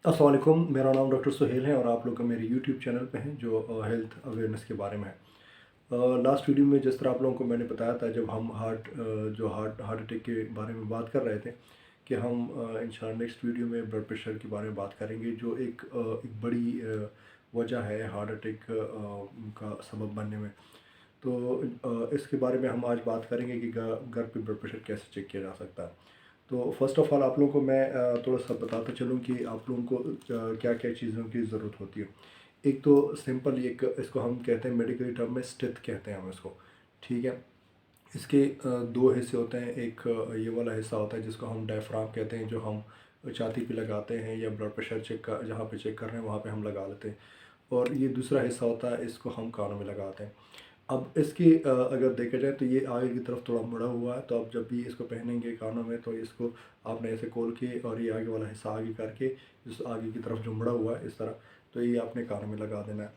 अस्सलाम वालेकुम, मेरा नाम डॉक्टर सुहेल है और आप लोग मेरे यूट्यूब चैनल पे हैं जो हेल्थ अवेयरनेस के बारे में है। लास्ट वीडियो में जिस तरह आप लोगों को मैंने बताया था, जब हम हार्ट हार्ट अटैक के बारे में बात कर रहे थे कि हम इंशाल्लाह नेक्स्ट वीडियो में ब्लड प्रेशर के बारे में बात करेंगे, जो एक बड़ी वजह है हार्ट अटैक का सबब बनने में। तो इसके बारे में हम आज बात करेंगे कि घर पे ब्लड प्रेशर कैसे चेक किया जा सकता है। तो फर्स्ट ऑफ़ ऑल आप लोगों को मैं थोड़ा सा बताता चलूँ कि आप लोगों को क्या क्या चीज़ों की ज़रूरत होती है। एक तो सिंपल, एक इसको हम कहते हैं मेडिकल टर्म में स्टिथ कहते हैं हम इसको, ठीक है। इसके दो हिस्से होते हैं। एक ये वाला हिस्सा होता है जिसको हम डायफ्राम कहते हैं, जो हम छाती पे लगाते हैं या ब्लड प्रेशर चेक का जहाँ पे चेक कर रहे हैं वहाँ पे हम लगा लेते हैं। और ये दूसरा हिस्सा होता है, इसको हम कानों में लगाते हैं। अब इसकी अगर देखा जाए तो ये आगे की तरफ थोड़ा मुड़ा हुआ है, तो आप जब भी इसको पहनेंगे कानों में तो इसको आपने ऐसे खोल के और ये आगे वाला हिस्सा आगे करके इस आगे की तरफ जो मुड़ा हुआ है इस तरह, तो ये आपने कानों में लगा देना है।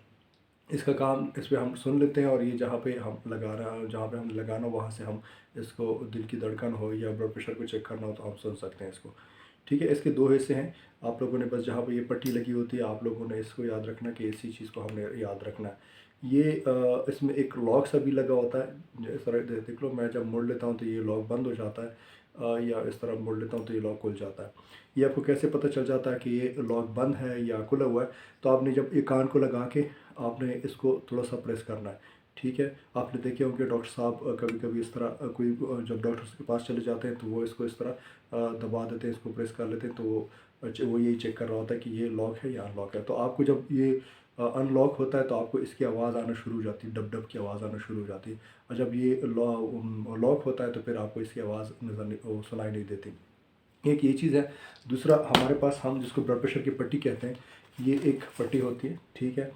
इसका काम इस पे हम सुन लेते हैं और ये जहाँ पे हम लगा रहा जहाँ पे हमें लगाना वहाँ से हम इसको दिल की धड़कन हो या ब्लड प्रेशर को चेक करना हो तो हम सुन सकते हैं इसको, ठीक है। इसके दो हिस्से हैं। आप लोगों ने बस जहाँ पे ये पट्टी लगी होती है आप लोगों ने इसको याद रखना कि इसी चीज़ को हमने याद रखना है। ये इसमें एक लॉक सा भी लगा होता है, इस तरह देख लो, मैं जब मोड़ लेता हूँ तो ये लॉक बंद हो जाता है, या इस तरह मोड़ लेता हूँ तो ये लॉक खुल जाता है। ये आपको कैसे पता चल जाता है कि ये लॉक बंद है या खुला हुआ है? तो आपने जब ये कान को लगा के आपने इसको थोड़ा सा प्रेस करना है, ठीक है। आपने देखे होंगे डॉक्टर साहब कभी कभी इस तरह जब डॉक्टर्स के पास चले जाते हैं तो वो इसको इस तरह दबा देते हैं, इसको प्रेस कर लेते हैं, तो वो यही चेक कर रहा होता है कि ये लॉक है या अनलॉक है। तो आपको जब ये अनलॉक होता है तो आपको इसकी आवाज़ आना शुरू हो जाती है, डब डब की आवाज़ आना शुरू हो जाती है। और जब ये लॉक होता है तो फिर आपको इसकी आवाज़ नज़र नहीं वो सुनाई नहीं देती। एक ये चीज़ है। दूसरा, हमारे पास हम जिसको ब्लड प्रेशर की पट्टी कहते हैं, ये एक पट्टी होती है, ठीक है।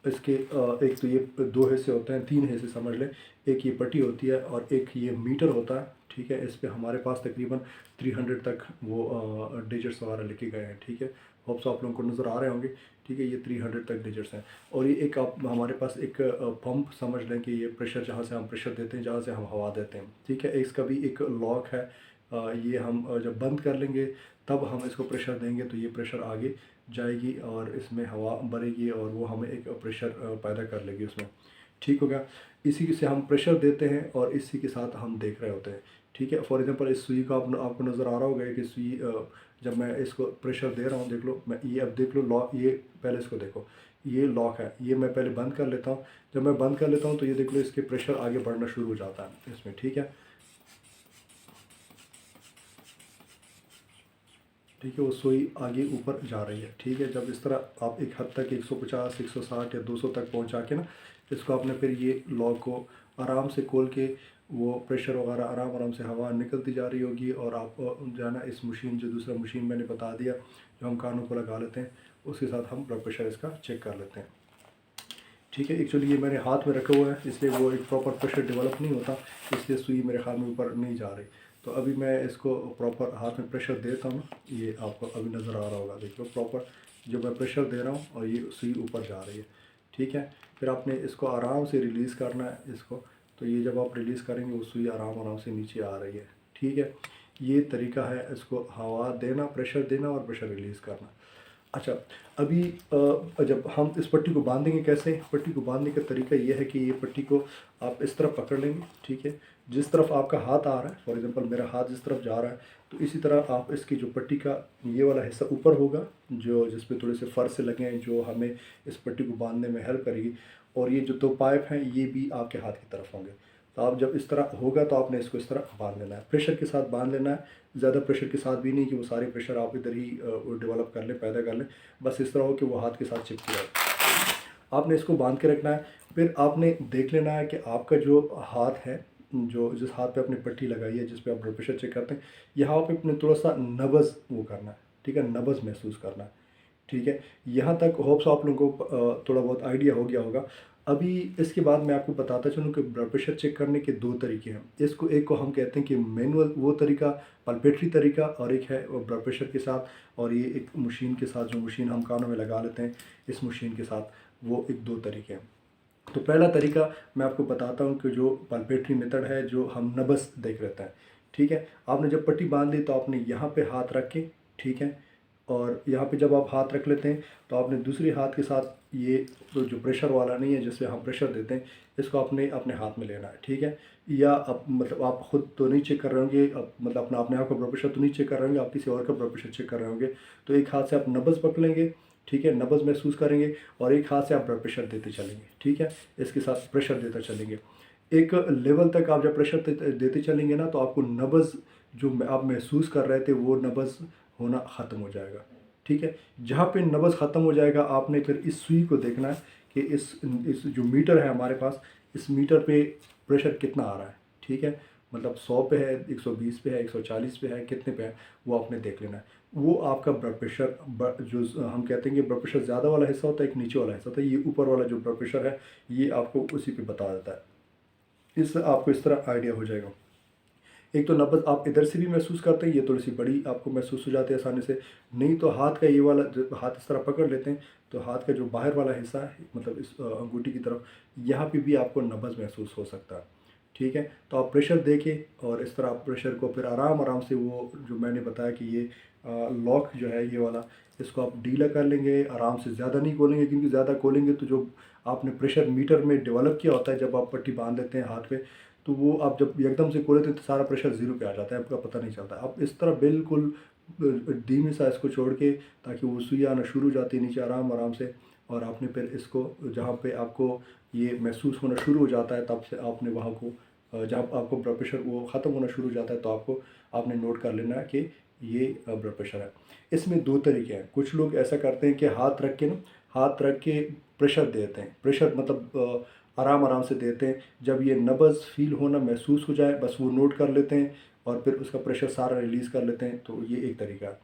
इसके एक तो ये दो हिस्से होते हैं, तीन हिस्से समझ लें। एक ये पट्टी होती है और एक ये मीटर होता है, ठीक है। इस पे हमारे पास तकरीबन 300 तक वो डिजिट्स वगैरह लिखे गए हैं, ठीक है। होप्स आप लोगों को नज़र आ रहे होंगे, ठीक है। ये 300 तक डिजिट्स हैं। और ये एक आप हमारे पास एक पंप समझ लें कि ये प्रेशर जहाँ से हम प्रेशर देते हैं, जहाँ से हम हवा देते हैं, ठीक है। इसका भी एक लॉक है। ये हम जब बंद कर लेंगे तब हम इसको प्रेशर देंगे तो ये प्रेशर आगे जाएगी और इसमें हवा भरेगी और वो हमें एक प्रेशर पैदा कर लेगी उसमें, ठीक हो गया। इसी से हम प्रेशर देते हैं और इसी के साथ हम देख रहे होते हैं, ठीक है। फॉर एग्जांपल इस सुई का आपको नज़र आ रहा होगा कि सुई जब मैं इसको प्रेशर दे रहा हूँ, देख लो, मैं ये अब देख लो लॉक, ये पहले इसको देखो, ये लॉक है, ये मैं पहले बंद कर लेता हूँ। जब मैं बंद कर लेता हूँ तो ये देख लो इसके प्रेशर आगे बढ़ना शुरू हो जाता है इसमें, ठीक है। ठीक है, वो सुई आगे ऊपर जा रही है, ठीक है। जब इस तरह आप एक हद तक 150 160 या 200 तक पहुंचा के ना इसको आपने फिर ये लॉक को आराम से खोल के वो प्रेशर वगैरह आराम आराम से हवा निकलती जा रही होगी और आप जो है ना इस मशीन, जो दूसरा मशीन मैंने बता दिया जो हम कानों को लगा लेते हैं, उसके साथ हम ब्लड प्रेशर इसका चेक कर लेते हैं, ठीक है। एक्चुअली ये मेरे हाथ में रखा हुआ है इसलिए वो एक प्रॉपर प्रेशर डेवलप नहीं होता, इसलिए सुई मेरे हाथ में ऊपर नहीं जा रही। तो अभी मैं इसको प्रॉपर हाथ में प्रेशर देता हूँ, ये आपको अभी नज़र आ रहा होगा, देख लो प्रॉपर जो मैं प्रेशर दे रहा हूँ और ये सुई ऊपर जा रही है, ठीक है। फिर आपने इसको आराम से रिलीज़ करना है इसको। तो ये जब आप रिलीज़ करेंगे वो सुई आराम आराम से नीचे आ रही है, ठीक है। ये तरीका है इसको हवा देना, प्रेशर देना और प्रेशर रिलीज़ करना। अच्छा, अभी जब हम इस पट्टी को बांधेंगे कैसे? पट्टी को बांधने का तरीका ये है कि ये पट्टी को आप इस तरफ पकड़ लेंगे, ठीक है। जिस तरफ आपका हाथ आ रहा है, फॉर एग्जांपल मेरा हाथ जिस तरफ जा रहा है, तो इसी तरह आप इसकी जो पट्टी का ये वाला हिस्सा ऊपर होगा, जो जिस पे थोड़े से फर से लगे हैं, जो हमें इस पट्टी को बांधने में हेल्प करेगी। और ये जो 2 पाइप हैं ये भी आपके हाथ की तरफ होंगे। तो आप जब इस तरह होगा तो आपने इसको इस तरह बांध लेना है, प्रेशर के साथ बांध लेना है। ज़्यादा प्रेशर के साथ भी नहीं कि वो सारे प्रेशर आप इधर ही डेवलप कर लें, पैदा कर लें। बस इस तरह हो कि वो हाथ के साथ चिपक जाए। आपने इसको बांध के रखना है। फिर आपने देख लेना है कि आपका जो हाथ है, जो जिस हाथ पे आपने पट्टी लगाई है, जिस पे आप ब्लड प्रेशर चेक करते हैं, यहाँ पे अपने थोड़ा सा नब्ज़ वो करना है, ठीक है, नब्ज़ महसूस करना है, ठीक है। यहाँ तक होप्स आप लोगों को थोड़ा बहुत आइडिया हो गया होगा। अभी इसके बाद मैं आपको बताता चलूँ कि ब्लड प्रेशर चेक करने के 2 तरीके हैं। इसको एक को हम कहते हैं कि मैनुअल वो तरीका, पल्पेटरी तरीका, और एक है वो ब्लड प्रेशर के साथ और ये एक मशीन के साथ, जो मशीन हम कानों में लगा लेते हैं इस मशीन के साथ, वो एक 2 तरीके हैं। तो पहला तरीका मैं आपको बताता हूँ कि जो पल्पेटरी मेथड है, जो हम नब्ज़ देख लेते हैं, ठीक है। आपने जब पट्टी बांध ली तो आपने यहाँ पे हाथ रख के, ठीक है, और यहाँ पे जब आप हाथ रख लेते हैं तो आपने दूसरे हाथ के साथ ये तो जो प्रेशर वाला नहीं है जिससे हम प्रेशर देते हैं, इसको अपने अपने हाथ में लेना है, ठीक है। या अब मतलब आप खुद तो नहीं चेक कर रहे होंगे, अब मतलब अपने आप का ब्लड प्रेशर तो नहीं चेक कर रहे होंगे, आप किसी और का ब्लड प्रेशर चेक कर रहे होंगे। तो एक हाथ से आप नब्ज़ पकड़ लेंगे, ठीक है, नब्ज़ महसूस करेंगे, और एक हाथ से आप ब्लड प्रेशर देते चलेंगे, ठीक है। इसके साथ प्रेशर देते चलेंगे। एक लेवल तक आप जब प्रेशर देते चलेंगे ना, तो आपको नब्ज़ जो आप महसूस कर रहे थे वो नब्ज़ होना ख़त्म हो जाएगा, ठीक है। जहाँ पे नब्ज़ ख़त्म हो जाएगा, आपने फिर इस सुई को देखना है कि इस जो मीटर है हमारे पास, इस मीटर पे प्रेशर कितना आ रहा है, ठीक है। मतलब 100 पे है, 120 पे है, 140 पे है, कितने पे है वो आपने देख लेना है। वो आपका ब्लड प्रेशर जो हम कहते हैं कि ब्लड प्रेशर ज़्यादा वाला हिस्सा होता है, एक नीचे वाला हिस्सा होता है। ये ऊपर वाला जो ब्लड प्रेशर है ये आपको उसी पे बता देता है। इससे आपको इस तरह आइडिया हो जाएगा। एक तो नब्ज़ आप इधर से भी महसूस करते हैं, ये थोड़ी सी बड़ी आपको महसूस हो जाती है आसानी से। नहीं तो हाथ का ये वाला जो हाथ इस तरह पकड़ लेते हैं, तो हाथ का जो बाहर वाला हिस्सा है, मतलब इस अंगूठी की तरफ, यहाँ पे भी आपको नब्ज़ महसूस हो सकता है, ठीक है। तो आप प्रेशर देके और इस तरह आप प्रेशर को फिर आराम आराम से, वो जो मैंने बताया कि ये लॉक जो है ये वाला, इसको आप ढीला कर लेंगे आराम से। ज़्यादा नहीं खोलेंगे, क्योंकि ज़्यादा खोलेंगे तो जो आपने प्रेशर मीटर में डेवलप किया होता है, जब आप पट्टी बांध लेते हैं हाथ पे, तो वो आप जब एकदम से खोले थे तो सारा प्रेशर ज़ीरो पे आ जाता है, आपका पता नहीं चलता। आप इस तरह बिल्कुल धीमे सा इसको छोड़ के, ताकि वो सुई आना शुरू हो जाती है नीचे आराम आराम से, और आपने फिर इसको जहाँ पे आपको ये महसूस होना शुरू हो जाता है, तब से आपने वहाँ को जहाँ आपको ब्लड प्रेशर वो ख़त्म होना शुरू हो जाता है, तो आपने नोट कर लेना है कि ये ब्लड प्रेशर है। इसमें दो तरीके हैं। कुछ लोग ऐसा करते हैं कि हाथ रख के ना, हाथ रख के प्रेशर देते हैं। प्रेशर मतलब आराम आराम से देते हैं। जब ये नब्ज़ फील होना महसूस हो जाए, बस वो नोट कर लेते हैं और फिर उसका प्रेशर सारा रिलीज़ कर लेते हैं। तो ये एक तरीका है।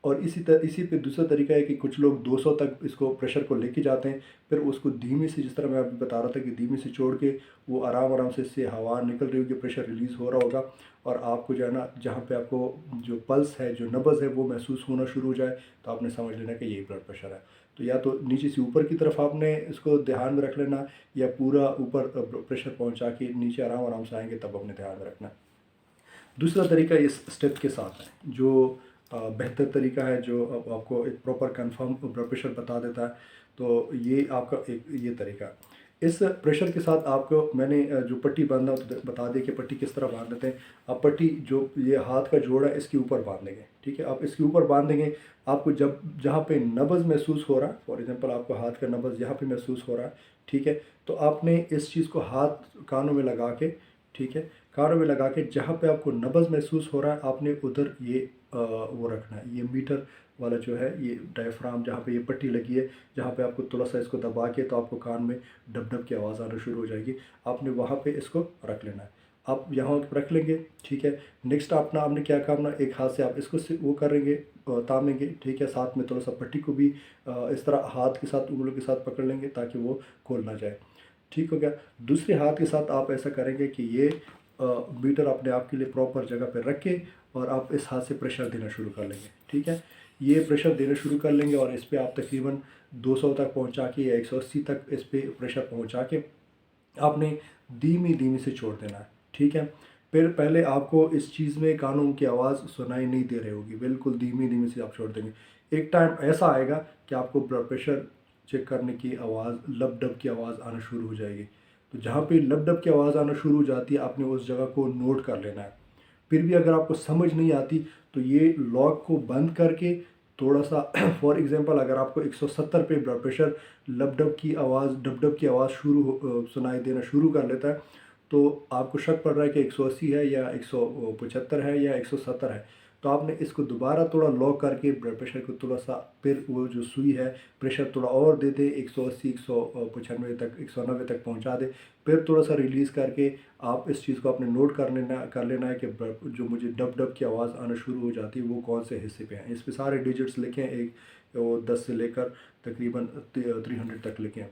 और इसी पे दूसरा तरीका है कि कुछ लोग 200 तक इसको प्रेशर को लेके जाते हैं, फिर उसको धीमे से, जिस तरह मैं अभी बता रहा था कि धीमे से छोड़ के, वो आराम आराम से इससे हवा निकल रही होगी, प्रेशर रिलीज़ हो रहा होगा, और आपको जो है ना, जहाँ पे आपको जो पल्स है, जो नब्ज़ है, वो महसूस होना शुरू हो जाए, तो आपने समझ लेना कि यही ब्लड प्रेशर है। तो या तो नीचे से ऊपर की तरफ आपने इसको ध्यान में रख लेना, या पूरा ऊपर प्रेशर पहुँचा के नीचे आराम आराम से आएंगे, तब अपने ध्यान में रखना। दूसरा तरीका इस स्टेप के साथ है, जो बेहतर तरीका है, जो अब आपको एक प्रॉपर कंफर्म ब्लड प्रेशर बता देता है। तो ये आपका एक ये तरीका है। इस प्रेशर के साथ आपको मैंने जो पट्टी बांधना बता दिया कि पट्टी किस तरह बांध देते हैं। आप पट्टी जो ये हाथ का जोड़ है, इसके ऊपर बांध देंगे, ठीक है। आप इसके ऊपर बांध देंगे। आपको जब जहाँ पे नब्ज़ महसूस हो रहा है, फॉर एग्जांपल आपको हाथ का नब्ज़ यहाँ पे महसूस हो रहा है, ठीक है, तो आपने इस चीज़ को हाथ कानों में लगा के, ठीक है, कानों में लगा के जहाँ पे आपको नब्ज़ महसूस हो रहा है, आपने उधर ये वो रखना है। ये मीटर वाला जो है, ये डायफ्राम जहाँ पे ये पट्टी लगी है, जहाँ पे आपको थोड़ा सा इसको दबा के, तो आपको कान में डब डब की आवाज़ आना शुरू हो जाएगी। आपने वहाँ पे इसको रख लेना है। आप यहाँ पे रख लेंगे, ठीक है। नेक्स्ट आपने क्या करना, एक हाथ से आप इसको वो करेंगे, तामेंगे, ठीक है। साथ में थोड़ा सा पट्टी को भी इस तरह हाथ के साथ, उंगलियों के साथ पकड़ लेंगे, ताकि वो खोल ना जाए, ठीक हो गया। दूसरे हाथ के साथ आप ऐसा करेंगे कि ये मीटर अपने आप के लिए प्रॉपर जगह पर रख के, और आप इस हाथ से प्रेशर देना शुरू कर लेंगे, ठीक है। ये प्रेशर देना शुरू कर लेंगे, और इस पे आप तकरीबन 200 तक पहुंचा के, या 180 तक इस पे प्रेशर पहुंचा के आपने धीमी धीमी से छोड़ देना है, ठीक है। फिर पहले आपको इस चीज़ में कानों की आवाज़ सुनाई नहीं दे रही होगी, बिल्कुल धीमी धीमी से आप छोड़ देंगे। एक टाइम ऐसा आएगा कि आपको ब्लड प्रेशर चेक करने की आवाज़, लब डब की आवाज़ आना शुरू हो जाएगी। तो जहाँ पे लब डब की आवाज़ आना शुरू हो जाती है, आपने उस जगह को नोट कर लेना है। फिर भी अगर आपको समझ नहीं आती, तो ये लॉक को बंद करके थोड़ा सा फॉर एग्जांपल, अगर आपको 170 पे ब्लड प्रेशर लब डब की आवाज़, डब डब की आवाज़ सुनाई देना शुरू कर लेता है, तो आपको शक पड़ रहा है कि 180 है, या 175 है, या 170 है, तो आपने इसको दोबारा थोड़ा लॉक करके ब्लड प्रेशर को थोड़ा सा, फिर वो जो सुई है, प्रेशर थोड़ा और दे दे, 180, 195 तक, 190 तक पहुंचा दे। फिर थोड़ा सा रिलीज़ करके आप इस चीज़ को आपने नोट कर लेना है कि जो मुझे डब डब की आवाज़ आना शुरू हो जाती है, वो कौन से हिस्से पे हैं। इस पे सारे डिजिट्स लिखें, एक 10 से लेकर तकरीबन 300 तक लिखें।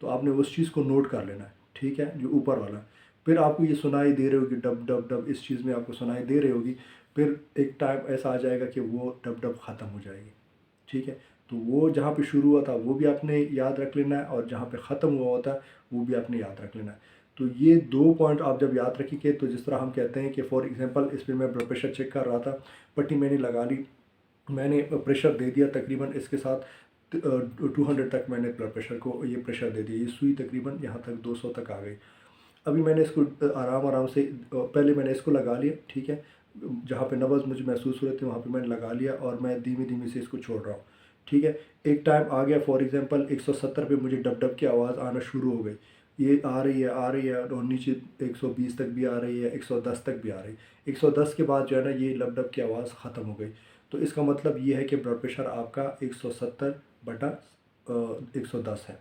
तो आपने उस चीज़ को नोट कर लेना है, ठीक है, जो ऊपर वाला। फिर आपको ये सुनाई दे रही होगी, डब डब डब इस चीज़ में आपको सुनाई दे रही होगी। फिर एक टाइम ऐसा आ जाएगा कि वो डब डब ख़त्म हो जाएगी, ठीक है। तो वो जहाँ पे शुरू हुआ था वो भी आपने याद रख लेना है, और जहाँ पे ख़त्म हुआ होता है वो भी आपने याद रख लेना है। तो ये 2 पॉइंट आप जब याद रखेंगे, तो जिस तरह हम कहते हैं कि फॉर एग्जांपल, इस पे मैं ब्लड प्रेशर चेक कर रहा था, पट्टी मैंने लगा ली, मैंने प्रेशर दे दिया तकरीबन इसके साथ 200 तक मैंने ब्लड प्रेशर को ये प्रेशर दे दिया। ये सुई तकरीबन यहाँ तक 200 तक आ गई। अभी मैंने इसको आराम आराम से पहले मैंने इसको लगा लिया, ठीक है। जहाँ पे नब्ज़ मुझे महसूस हो रही थी वहाँ पे मैंने लगा लिया और मैं धीमे धीमे से इसको छोड़ रहा हूँ, ठीक है। एक टाइम आ गया फॉर एग्ज़ाम्पल 170 पे मुझे डब डब की आवाज़ आना शुरू हो गई। ये आ रही है और नीचे 120 तक भी आ रही है, 110 तक भी आ रही है। 110 के बाद जो है ना ये लब डब की आवाज़ ख़त्म हो गई। तो इसका मतलब ये है कि ब्लड प्रेशर आपका 170/110 है,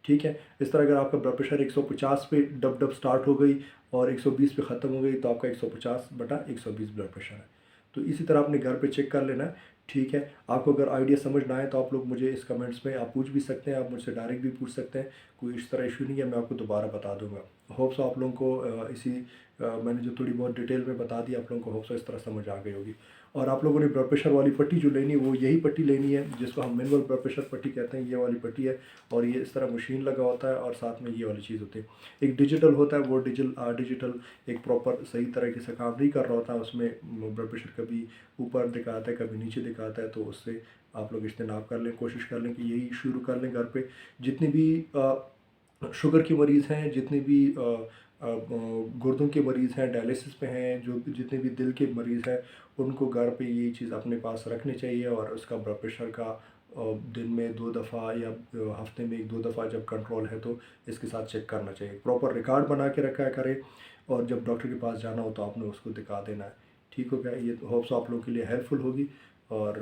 ठीक है। इस तरह अगर आपका ब्लड प्रेशर 150 पे डब डब स्टार्ट हो गई और 120 पे ख़त्म हो गई तो आपका 150/120 ब्लड प्रेशर है। तो इसी तरह अपने घर पे चेक कर लेना है, ठीक है। आपको अगर आइडिया समझ ना आए तो आप लोग मुझे इस कमेंट्स में आप पूछ भी सकते हैं, आप मुझसे डायरेक्ट भी पूछ सकते हैं। कोई इस तरह इशू नहीं है, मैं आपको दोबारा बता दूंगा। होप्स आप लोगों को मैंने जो थोड़ी बहुत डिटेल में बता दी, आप लोगों को होप्स इस तरह समझ आ गई होगी। और आप लोगों ने ब्लड प्रेशर वाली पट्टी जो लेनी है वो यही पट्टी लेनी है जिसको हम मैनुअल ब्लड प्रेशर पट्टी कहते हैं। ये वाली पट्टी है और ये इस तरह मशीन लगा होता है और साथ में ये वाली चीज़ होती है। एक डिजिटल होता है, वो डिजिटल एक प्रॉपर सही तरीके से काम नहीं कर रहा होता, उसमें ब्लड प्रेशर कभी ऊपर दिखाता है कभी नीचे दिखाता है। तो उससे आप लोग इज्तनाब कर लें, कोशिश कर लें कि यही शुरू कर लें घर पे। जितनी भी शुगर के मरीज़ हैं, जितने भी गुर्दों के मरीज़ हैं, डायलिसिस पे हैं, जो जितने भी दिल के मरीज़ हैं, उनको घर पे ये चीज़ अपने पास रखनी चाहिए। और उसका ब्लड प्रेशर का दिन में 2 दफ़ा या हफ्ते में 1-2 दफ़ा जब कंट्रोल है तो इसके साथ चेक करना चाहिए। प्रॉपर रिकॉर्ड बना के रखा करें और जब डॉक्टर के पास जाना हो तो आपने उसको दिखा देना है, ठीक हो गया। ये होप्स आप लोगों के लिए हेल्पफुल होगी। और